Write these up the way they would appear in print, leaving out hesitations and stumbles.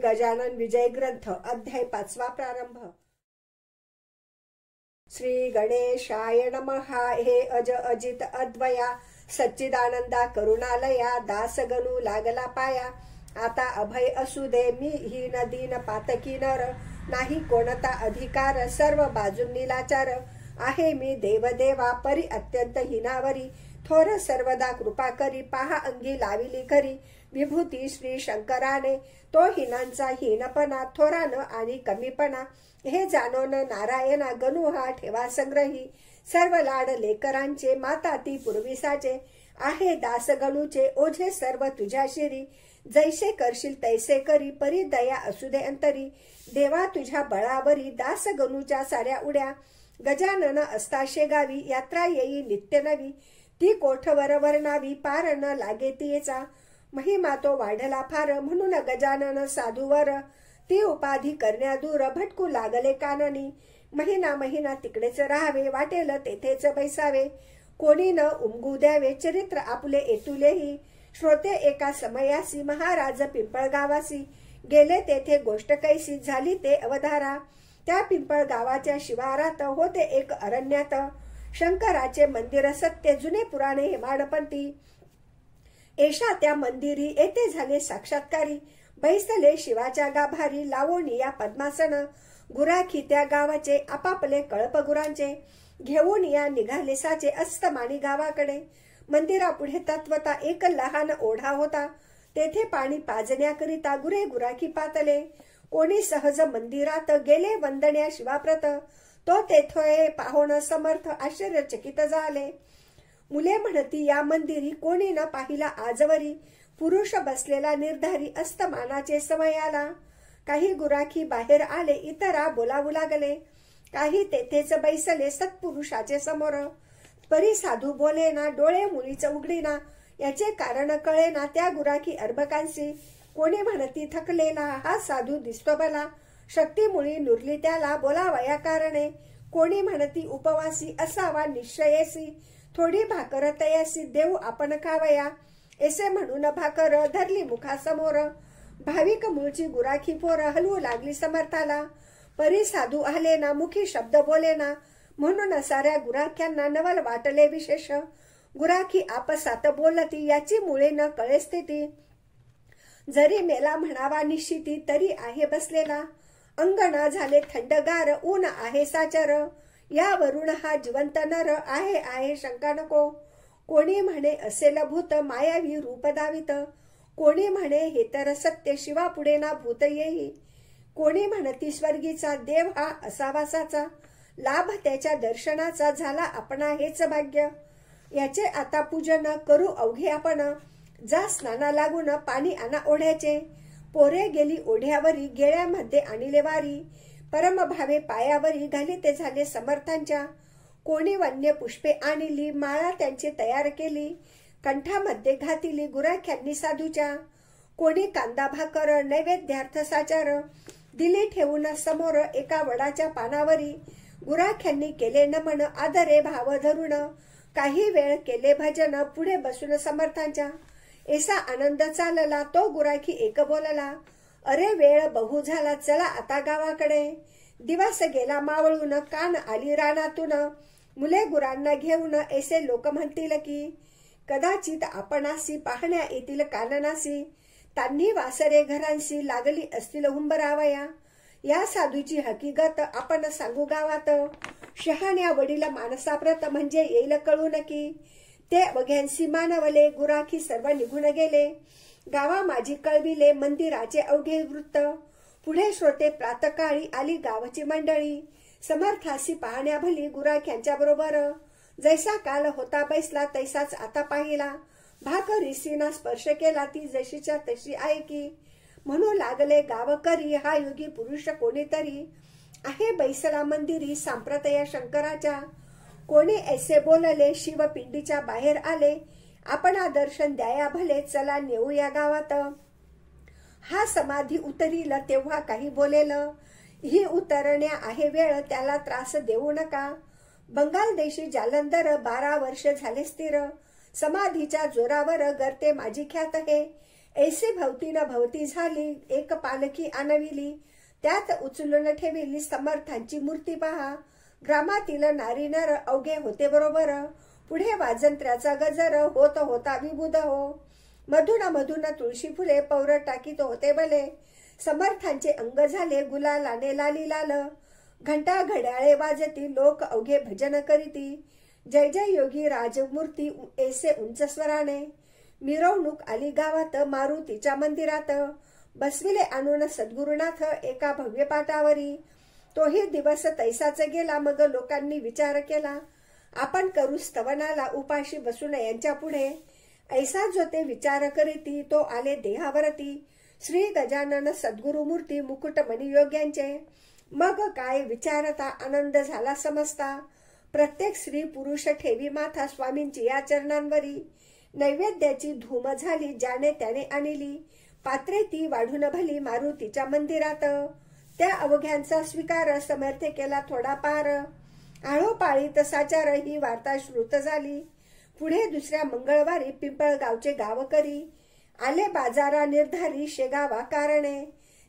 गजानन विजय ग्रंथ अध्याय 5 प्रारंभ। श्री गणेशाय नमः। हे अज अजित अद्वया सच्चिदानंदा करुणालया दासगणू लागला पाया। आता अभय असू दे मी हीन दीन पातकी नर। नाही कोणता अधिकार सर्व बाजूंनी लाचार। आहे मी देवदेवा परी अत्यंत हिनावरी। थोर सर्वदा कृपा करी पहा अंगी लाविली खरी। विभूती श्री शंकराने तो हिनांचा हीनपणा थोरान आणि कमीपणा। हे जाणून नारायणा गणू हा ठेवा संग्रही। सर्व लाड लेकरांचे माता ती पूर्वीसाचे। आहे दास गणूचे ओझे सर्व तुझ्या शिरी। जैसे करशील तैसे करी परी दया असू दे अंतरी। देवा तुझ्या बळावरी दास गणूच्या साऱ्या उड्या। गजानन असताशे गावी यात्रा येई नित्य नवी। ती कोठवर वर्णावी पार न लागे तिचा। महिमा तो वाढला फार म्हणून गजानन साधूवर। ती उपाधी करण्या दूर भटकू लागले काननी। महिना महिना तिकडेच राहावे वाटेल तेथेच बैसावे। कोणी न उमगू द्यावे चरित्र आपले एतुलेही। श्रोते एका समयासी महाराज पिंपळगावासी। गेले तेथे गोष्ट कैसी झाली ते अवधारा। त्या पिंपळ गावाच्या शिवारात होते एक अरण्यात। शंकराचे मंदिर सत्य जुने पुराणे हेमाडपंथी। एषा त्या मंदिरी येथे झाले साक्षात्कारी। बैसले शिवाच्या गाभारी लावोनी या पद्मासन। गुराखी त्या गावाचे आपापले कळप गुरांचे। घेऊन या निघाले साचे अस्तमानी गावाकडे। मंदिरापुढे तत्वता एक लहान ओढा होता। तेथे पाणी पाजण्याकरिता गुरे गुराखी पातले। कोणी सहज मंदिरात गेले वंदण्या शिवाप्रत। तो तेथे पाहोन समर्थ आश्चर्यचकित झाले। मुले म्हणती या मंदिरी कोणी न पाहिला आजवरी। पुरुष बसलेला निर्धारी अस्तमानाचे समयाला। काही गुराखी बाहेर आले इतरा बोलावू लागले। काही तेथेच बैसले सत्पुरुषाचे समोर। परी साधू बोलेना डोळे मुळीच उघडीना। याचे कारण कळेना त्या गुराखी अर्भकांशी। कोणी म्हणती थकलेला हा साधू दिसतो बला। शक्तीमुळी नुरली त्याला बोलावया कारणे। कोणी म्हणती उपवासी असावा निश्चयेसी। थोडी भाकर तयासी देऊ आपण खावया। ऐसे म्हणून भाकर धरली मुखासमोर। भाविक मूळची गुराखी पोर हलवू लागली समर्थाला। परी साधू आलेना मुखी शब्द बोलेना। म्हणून साऱ्या गुराख्यांना नवल वाटले विशेष। गुराखी आपसात बोलती याची मुळे न कळे स्थिती। जरी मेला म्हणावा निश्चिती तरी आहे बसलेला। अंगणा झाले थंडगार ऊन आहे साचर। यावरून हा जिवंत नर आहे शंका नको। कोणी म्हणे असेल भूत मायावी रूप दावित। कोणी म्हणे हे तर सत्य शिवा पुढे ना भूत येई। कोणी म्हणती स्वर्गीचा देव हा असावासाचा। लाभ त्याच्या दर्शनाचा झाला आपणा हेच भाग्य। याचे आता पूजन करू अवघे आपण। जा स्नाना लागून पाणी आणा ओढ्याचे। पोरे गेली ओढ्यावरी गेळ्यामध्ये आणिले वारी। परम भावे पायावरी घाली ते झाले समर्थांच्या। कोणी वन्य पुष्पे आणली माळा त्यांची तयार केली। कंठामध्ये घातिली गुराख्यांनी साधूच्या। कोणी कांदा भाकर नैवेद्यार्थ साचार दिली ठेवून समोर एका वडाच्या पानावरी। गुराख्यांनी केले नमन आदरे भाव धरून। काही वेळ केले भजन पुढे बसून समर्थांच्या। ऐसा आनंद चालला तो गुराखी एक बोलला। अरे वेळ बहु झाला चला आता गावाकडे। दिवस गेला मावळून कान आली रानातून। मुले गुरांना घेऊन ऐसे लोक म्हणतील की कदाचित आपणासी पाहण्या येतील काननासी। त्यांनी वासरे घरांशी लागली असतील हुंबरावया। या साधूची हकीकत आपण सांगू गावात। शहाण्या वडील माणसाप्रत म्हणजे येईल कळून की। ते अवघ्यांशी मानवले गुराखी सर्व निघून गेले। गावा माझी कळविले मंदिराचे अवघे वृत्त। पुढे श्रोते प्रातकाळी आली गावाची मंडळी। समर्थासी पाहण्या भली गुराख्यांच्या बरोबर। जैसा काल होता बैसला तैसाच आता पाहिला। भाकरीसीना स्पर्श केला ती जशीच्या तशी ऐकी। म्हणू लागले गावकरी हा योगी पुरुष कोणीतरी। आहे बैसला मंदिरी सांप्रतया शंकराच्या। कोणी ऐसे बोलले शिवपिंडीच्या बाहेर आले। आपणा दर्शन द्याया भले चला नेऊ या गावात। हा समाधी उतरील तेव्हा काही बोलेल। ही उतरण्या आहे वेळ त्याला त्रास देऊ नका। बंगाल देशी जालंधर 12 वर्ष झाले स्थिर। समाधीच्या जोरावर गर्ते माझी ख्यात हे। ऐसे भवती न भवती झाली, एक पालखी आणविली, त्यात उचलून ठेविली समर्थांची मूर्ती पहा. ग्रामातील नारी नर अवघे होते बरोबर, पुढे वाजंत्र्याचा गजर होत होता विबुध हो. मधून मधून तुळशी फुले पौर टाकीत होते भले, समर्थांचे अंग झाले गुलालाने लाली लाल. घंटा घड्याळे वाजती, लोक अवघे भजन करीती, जय जय योगी राजमूर्ती ऐसे उंच स्वराने. मिरवणूक आली गावात मारुतीच्या मंदिरात, बसविले आणून सद्गुरुनाथ एका भव्य पाटावरी. तोही दिवस तैसाच गेला, मग लोकांनी विचार केला, आपण करू स्तवनाला उपाशी बसून यांच्या पुढे. ऐसा जो ते विचार करीती, तो आले देहावरती, श्री गजानन सद्गुरु मूर्ती मुकुटमणी योग्यांचे. मग काय विचारता आनंद झाला समजता, प्रत्येक स्त्री पुरुष ठेवी माथा स्वामींची या चरणांवरी. नैवेद्याची धूम झाली, ज्याने त्याने आणली, पात्रे ती वाढून भली मारुतीच्या मंदिरात. त्या अवघ्यांचा स्वीकार समर्थ केला थोडा पार, आळोपाळीत साचार ही वार्ता श्रुत झाली. पुढे दुसऱ्या मंगळवारी पिंपळगावचे गावकरी आले बाजारा निर्धारी शेगावा कारणे.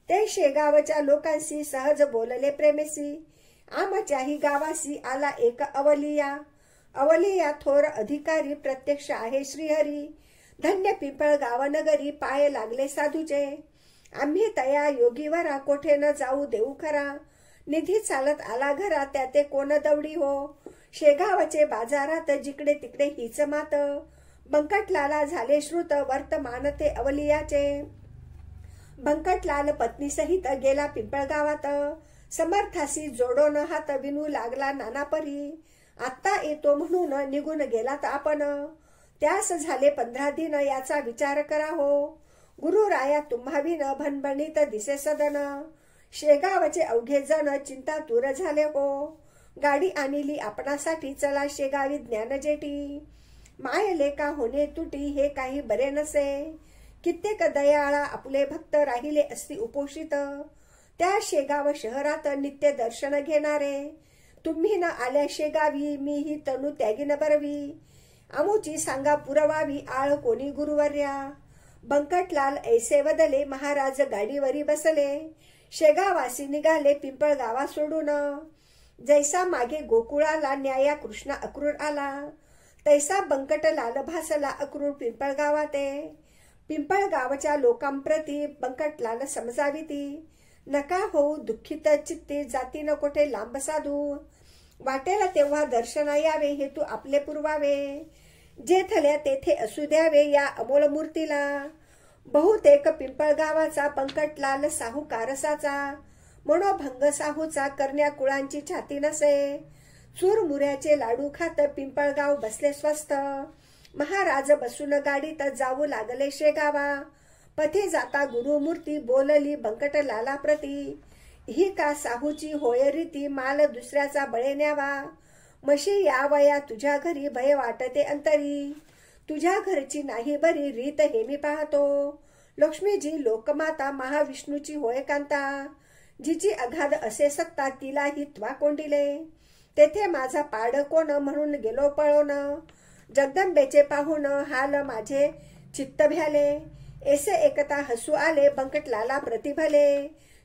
ते शेगावच्या लोकांशी सहज बोलले प्रेमेसी, आमच्याही गावासी आला एक अवलिया. अवलिया थोर अधिकारी प्रत्यक्ष आहे श्रीहरी, धन्य पिंपळगाव नगरी पाय लागले साधूचे. आम्ही तया योगीवरा कोठे न जाऊ देऊ खरा, निधी चालत आला घरा त्याते कोण दवडी हो. शेगावचे बाजारात जिकडे तिकडे हीच मात, बंकटलाला झाले श्रुत वर्तमान ते अवलियाचे. बंकटलाल पत्नी सहित गेला पिंपळगावात, समर्थासी जोडोन हात विनू लागला नाना परी. आत्ता येतो म्हणून निघून गेलात आपण, त्यास झाले 15 दिन याचा विचार करा हो. गुरु राया तुम्हाविन भणभणीत दिसे सदन, शेगावचे अवघे जण चिंतातूर झाले हो. गाडी आणली आपणासाठी चला शेगावी ज्ञान जेटी, माय लेका होणे तुटी हे काही बरे नसे. कित्येक दयाळा आपले भक्त राहिले असती उपोषित, त्या शेगाव शहरात नित्य दर्शन घेणारे. तुम्ही न आल्या शेगावी मी ही तनु त्यागीन बरवी, आमुची सांगा पुरवावी आळ कोणी गुरुवर्या. बंकटलाल ऐसे बदले महाराज गाडीवरी बसले, शेगावासी निघाले पिंपळगावा सोडून. जैसा मागे गोकुळाला न्याया कृष्णा अक्रूर आला, तैसा बंकटलाल भासला अक्रूर पिंपळगावाते. पिंपळगावच्या लोकांप्रती बंकटलाल समजाविती, नका होऊ दुःखित चित्ती जाती न कोठे लांब साधू. वाटेला तेव्हा दर्शना यावे हेतू आपले पुरवावे, जेथल्या तेथे असू द्यावे या अमोल मूर्तीला. बहुतेक पिंपळगावाचा बंकटलाल साहुकारसाचा, मनोभंग साहूचा करण्या कुळांची छाती नसे. चुरमुऱ्याचे लाडू खात पिंपळगाव बसले स्वस्थ, महाराज बसून गाडीत जाऊ लागले शेगावा. पथे जाता गुरुमूर्ती बोलली बंकटलाला प्रती, ही का साहूची होय रीती माल दुसऱ्याचा बळे न्यावा. मशी यावया तुझ्या घरी भय वाटते अंतरी, तुझ्या घरची नाही बरी रीत हे मी पाहतो. लक्ष्मीजी लोकमाता महाविष्णूची होय कांता, जिची अगाध असे सत्ता तिला ही त्वा कोंडिले. तेथे माझा पाड कोण म्हणून गेलो पळून, जगदंबेचे पाहून हाल माझे चित्त भ्याले. ऐसे एकता हसू आले बंकटलाला प्रतिभले,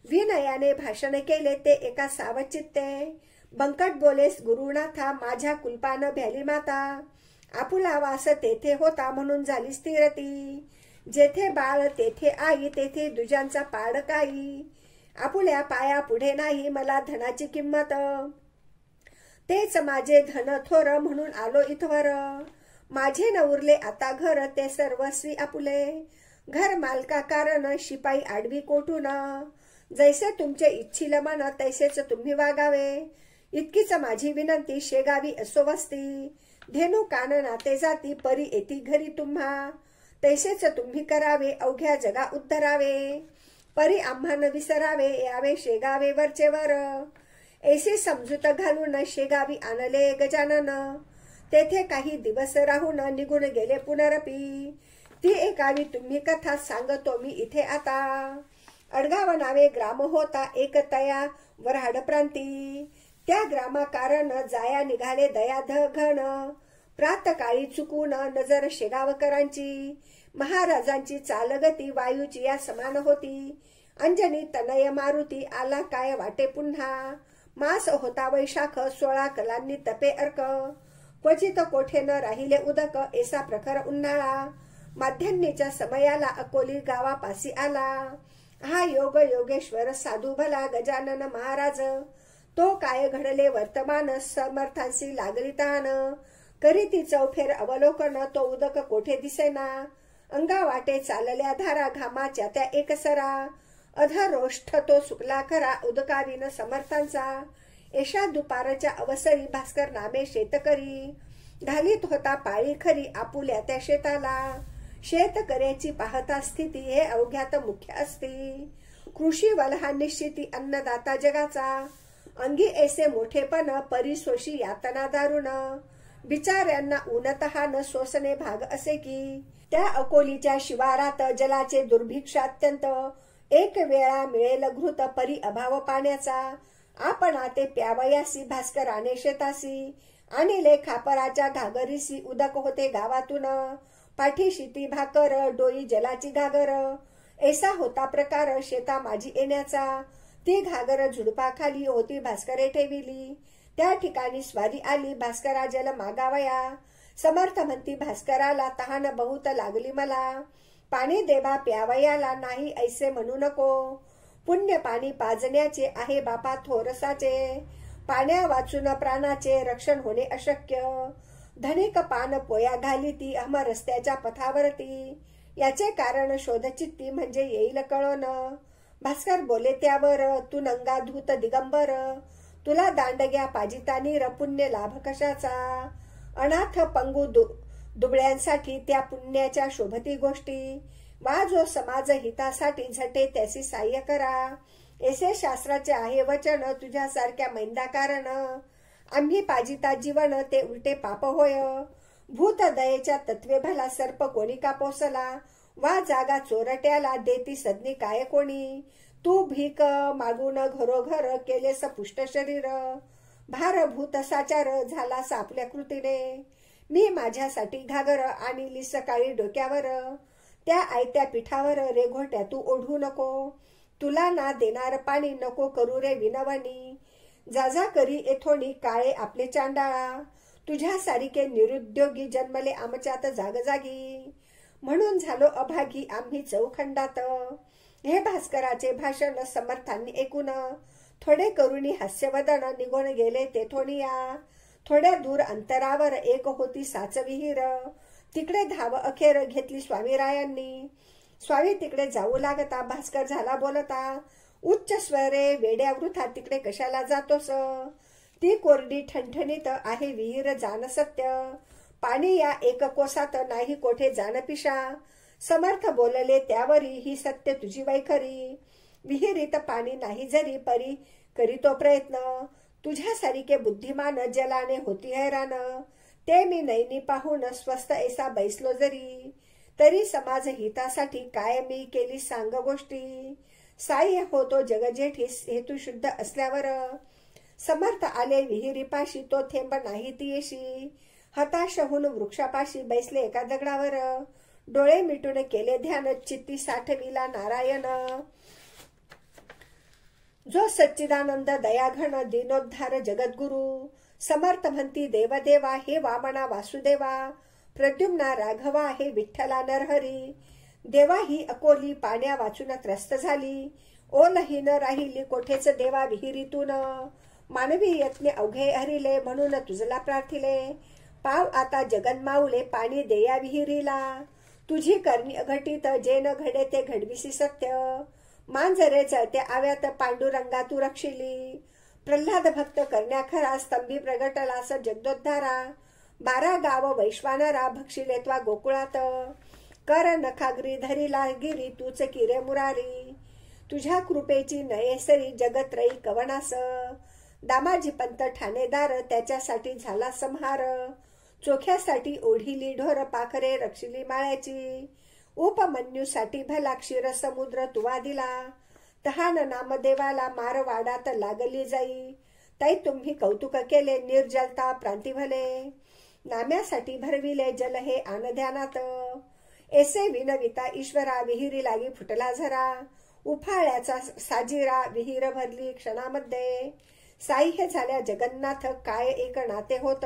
विनयाने भाषण केले ते एका सावचित्ते. बंकट बोलेस गुरुनाथा माझ्या कुलपान भ्याली माता, आपुला वास तेथे होता म्हणून झाली स्थिरती. जेथे बाळ तेथे आई तेथे दुजांचा पाड काही, आपुल्या पाया पुढे नाही मला धनाची किंमत. तेच माझे धन थोर म्हणून आलो इथवर, माझे न उरले आता घर ते सर्वस्वी आपुले. घर मालका कारण शिपाई आडवी कोठून, जैसे तुमचे इच्छिल मन तैसेच तुम्ही वागावे. इतकीच माझी विनंती शेगावी असो वस्ती, धेनू कान नाते जाती परी येती घरी तुम्हा. तैसेच तुम्ही करावे अवघ्या जगा उद्धरावे, परी आम्हान विसरावे यावे शेगावे वरचे वर. ऐसी समजूत घालून शेगावी आणले गजानन, तेथे काही दिवस राहून निघून गेले पुनरपी. ती एकावी तुम्ही कथा सांगतो मी इथे आता. अडगाव नावे ग्राम होता एक तया वऱ्हाड प्रांती, त्या ग्रामा कारण जाया निघाले दयाध घन. प्रातकाळी चुकून नजर शेगावकरांची, महाराजांची चालगती वायूची या समान होती. अंजनी तनय मारुती आला काय वाटे पुन्हा. मास होता वैशाख 16 कलांनी तपे अर्क. क्वचित कोठे न राहिले उदक ऐसा प्रखर उन्हाळा. माध्यान्नीच्या समयाला अकोली गावापासी आला. हा योग योगेश्वर साधू भला गजानन महाराज. तो काय घडले वर्तमान समर्थांसी लागली तान. करीती चौफेर अवलोकन तो उदक कोठे दिसेना. अंगा वाटे चालल्या धारा घामाच्या त्या एकसरा. अधरोष्ठ तो सुकला खरा उदकाविन समर्थांचा. एषा दुपारच्या अवसरी भास्कर नामे शेतकरी. घालीत होता पाळी खरी आपुल्या त्या शेताला. शेतकऱ्याची पाहता स्थिती हे अवघ्यात मुख्य असती. कृषी वलहा निश्चिती अन्नदाता जगाचा. अंगी ऐसे मोठेपण परिसोशी यातना दारुण. बिचाऱ्यांना ऊनतहान सोसणे भाग असे की. त्या अकोलीच्या शिवारात जलाचे दुर्भिक्ष अत्यंत. एक वेळा मिळेल घृत परी अभाव पाण्याचा. आपण ते प्यावयासी भास्कराने शेतासी. आणिले खापराच्या घागरीसी उदक होते गावातून. पाठीशी ती भाकर डोई जलाची घागर. ऐसा होता प्रकार शेता माझी येण्याचा. ती घागर झुडपाखाली होती भास्करे ठेविली. त्या ठिकाणी स्वारी आली भास्करा जल मागावया. समर्थ म्हणती भास्कराला तहान बहुत लागली मला. पाणी देवा प्यावयाला नाही ऐसे म्हणू नको. पुण्य पाणी पाजण्याचे आहे बापा थोरसाचे. पाण्या वाचून प्राणाचे रक्षण होणे अशक्य. धनिक पान पोया घाली ती अहम रस्त्याच्या पथावरती. याचे कारण शोधचित्ती म्हणजे येईल कळोन. भास्कर बोले त्यावर तू नंगा धूत दिगंबर. तुला दांडग्या पाजितानी पुण्य लाभ कशाचा. अनाथ पंगू दुबळ्यांसाठी त्या पुण्याच्या शोभती गोष्टी. वा जो समाज हितासाठी झटे त्याची साह्य करा. ऐसे शास्त्राचे आहे वचन तुझ्यासारख्या मैंदा कारण. आम्ही पाजिता जीवन ते उलटे पाप होय. भूत दयेच्या तत्वे भला सर्प कोणी का पोसला. वा जागा चोरट्याला देती सदनी काय कोणी. तू भीक मागून घरोघर केलेस पुष्ट शरीर. भारभूत साचार झालास आपल्या कृतीने. मी माझ्यासाठी घागर आणली सकाळी डोक्यावर. त्या आयत्या पिठावर रेघोट्या तू ओढू नको. तुला ना देणार पाणी नको करू रे विनवणी. जाजा करी येथोनी काळे आपले चांडाळा. तुझ्या सारिके निरुद्योगी जन्मले आमच्यात जागजागी. म्हणून झालो अभागी आम्ही चौखंडात. हे भास्कराचे भाषण समर्थांनी ऐकून. थोडे करुणी हास्यवदन निघून गेले तेथोनिया. थोड्या दूर अंतरावर एक होती साच विहीर. तिकडे धाव अखेर घेतली स्वामीरायांनी. स्वामी तिकडे जाऊ लागता भास्कर झाला बोलता. उच्च स्वरे वेड्या वृथा तिकडे कशाला जातोस. ती कोरडी ठणठणीत आहे विहीर जाण सत्य. पाणी या एक कोसात नाही कोठे जाण पिशा. समर्थ बोलले त्यावरी ही सत्य तुझी वैखरी. विहिरीत पाणी नाही जरी परी करीतो प्रयत्न. तुझ्या सारिके बुद्धिमान जलाने होती हैराण. ते मी नैनी पाहून स्वस्थ ऐसा बैसलो जरी. तरी समाज हितासाठी काय मी केली सांग गोष्टी. साह्य होतो जगजेठीस हेतू शुद्ध असल्यावर. समर्थ आले विहिरीपाशी तो थेंब नाही ती येशी. हताश होऊन वृक्षापाशी बैसले एका दगडावर. डोळे मिटून केले ध्यान चित्ती साठविला नारायण. जो सच्चिदानंद दयाघन दीनोद्धार जगद्गुरु. समर्थ म्हणती देवदेवा हे वामना वासुदेवा. प्रद्युम्ना राघवा हे विठ्ठला नरहरी. देवा ही अकोली पाण्या वाचून त्रस्त झाली. ओलहीन राहिली कोठेच देवा विहिरीतून. मानवी यत्ने अवघे हरिले म्हणून तुझला प्रार्थिले. पाव आता जगन्माऊले पाणी देया विहिरीला. तुझी करणी अघटित जे न घडे ते घडविसी सत्य. मांजरे चळत्या आव्यात पांडुरंगा तू रक्षिली. प्रल्हाद भक्त करण्या खरा स्तंभी प्रगटलास जगदोद्धारा. 12 गाव वैश्वानरा भक्षिले त्वा गोकुळात. कर नखाग्री धरिला गिरी तूच किरे मुरारी. तुझ्या कृपेची नयेसरी जगत्रयी कवनास. दामाजी पंत ठाणेदार त्याच्यासाठी झाला संहार. चोख्यासाठी ओढिली ढोर पाखरे रक्षिली माळ्याची. उपमन्यूसाठी भला क्षीर समुद्र तुवा दिला. तहान नामदेवाला मारवाडात लागली जाई. तै तुम्ही कौतुक केले निर्जलता प्रांती भले. नाम्यासाठी भरविले जल हे आनध्यानात, ऐसे विनविता ईश्वरा विहिरी लागी फुटला झरा, उफाळ्याचा साजिरा विहीर भरली क्षणामध्ये, साई हे झाल्या जगन्नाथ काय एक नाते होत,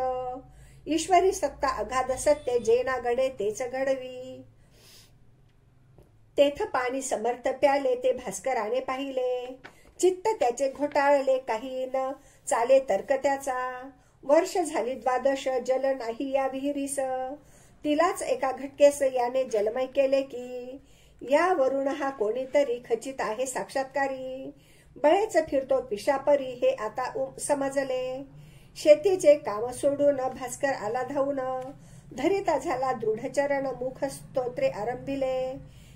ईश्वरी सत्ता अगाध सत्य जे ना घडे तेच घडवी, तेथ पाणी समर्थ प्याले ते भास्कराने पाहिले, चित्त त्याचे घोटाळले काही न चाले तर्क त्याचा, वर्ष झाली 12 जल नाही या विहिरीस, तिलाच एका घटकेस याने जलमय केले की, यावरून हा कोणीतरी खचित आहे साक्षात्कारी, बळेच फिरतो पिशापरी हे आता समजले, शेतीचे काम सोडून भास्कर आला धावून, धरिता झाला दृढचरण मुख स्तोत्रे आरंभिले,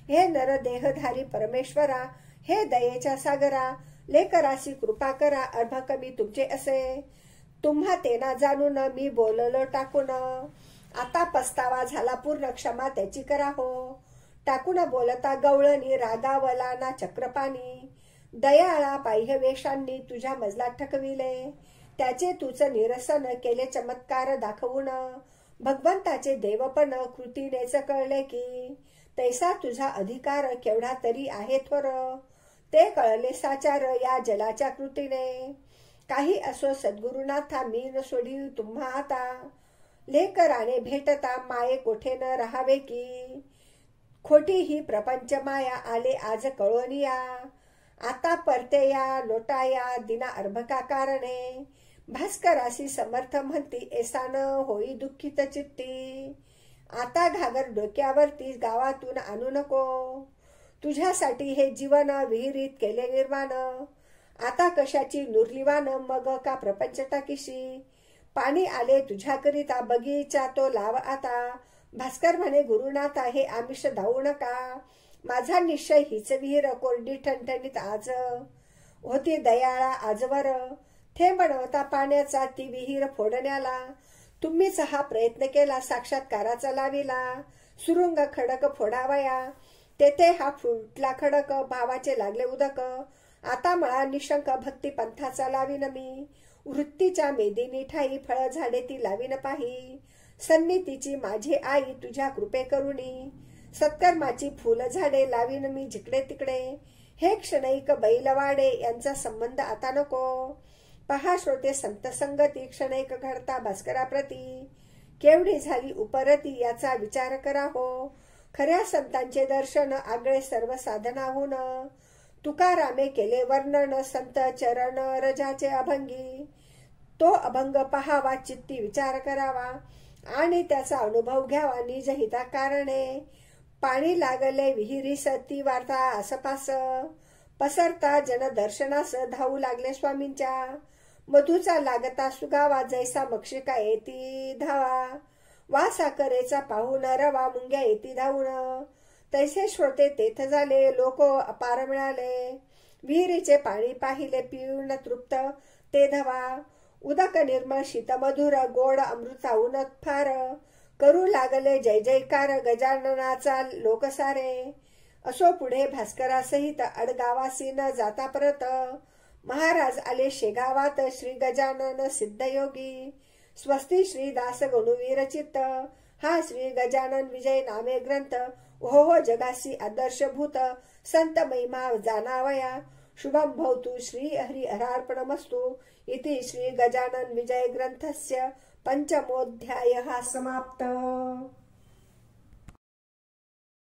हे नर देहधारी परमेश्वरा हे दयेच्या सागरा, लेकरासी कृपा करा अर्भ कमी तुमचे असे, तुम्हा तेना जाणून मी बोललो टाकून, आता पस्तावा झाला पूर्ण क्षमा त्याची करा हो, टाकून बोलता गवळणी रागावला ना चक्रपाणी, दयाळा बाह्य वेशांनी तुझ्या मजला ठकविले, त्याचे तुझ निरसन केले चमत्कार दाखवून, भगवंताचे देवपण कृतीनेच कळले की, तैसा तुझा अधिकार केवढा तरी आहे थोर, ते कळले साचार या जलाच्या कृतीने, काही असो सद्गुरुनाथा मी न सोडी तुम्हा आता, लेकराने भेटता माये कोठे न राहावे की, खोटी ही प्रपंच माया आले आज कळोनिया, आता परते या लोटाया दिना अर्भका कारणे, भास्करासी समर्थ म्हणती ऐसा न होई दुःखित चित्ती, आता घागर डोक्यावरती गावातून आणू नको, तुझ्यासाठी हे जीवन विहिरीत केले निर्माण, आता कशाची नुरलीवान मग का प्रपंच टाकीशी, पाणी आले तुझ्याकरिता बगीचा तो लाव आता, भास्कर म्हणे गुरुनाथा हे आमिष धावू नका, माझा निश्चय हीच विहीर कोरडी ठणठणीत आज, होती दयाळा आजवर थेंब नव्हता पाण्याचा ती विहीर फोडण्याला, तुम्हीच हा प्रयत्न केला साक्षात्काराचा लाविला, सुरुंग खडक फोडावया तेथे हा फुटला खडक, भावाचे लागले उदक, आता मला निशंक भक्ती पंथाचा लावीन मी, वृत्तीच्या मेदिनी ठाई फळ झाडे ती लावीन पाही, सन्नितीची माझी आई तुझ्या कृपे करुणी, सत्कर्माची फुल झाडे लावीन मी जिकडे तिकडे, हे क्षणैक बैलवाडे यांचा संबंध आता नको, पहा श्रोते संत संगती क्षणैक घडता भास्कराप्रती, केवढी झाली उपरती याचा विचार करा हो, खऱ्या संतांचे दर्शन आगळे सर्व साधनाहून, तुकारामे केले वर्णन संत चरण रजाचे अभंगी, तो अभंग पहावा चित्ती विचार करावा, आणि त्याचा अनुभव घ्यावा निज हिता कारणे, पाणी लागले विहिरीस ती वार्ता आसपास, पसरता जन दर्शनास धावू लागले स्वामींच्या, मधूचा लागता सुगावा जैसा मक्षिका येती धावा, वा साखरेचा पाहून रवा मुंग्या येती धावून, तैसे श्रोते तेथ झाले लोक अपार मिळाले, विहिरीचे पाणी पाहिले पिऊन तृप्त ते धवा, उदक निर्मळ शीत मधुर गोड अमृताहून फार, करू लागले जय जयकार गजाननाचा लोक सारे, असो पुढे भास्करासहित अडगावासी न जाता परत, महाराज आले शेगावात श्री गजानन सिद्धयोगी, स्वस्ती श्री दास गणुवीर चित्त, हा श्री गजानन विजय नामे ग्रंथ, हो जगासी आदर्शभूत संत महिमा जाणावया, शुभम भवतु श्री हरि हरार्पणमस्तु, इति श्री गजानन विजय ग्रंथस्य पंचमोऽध्यायः समाप्त।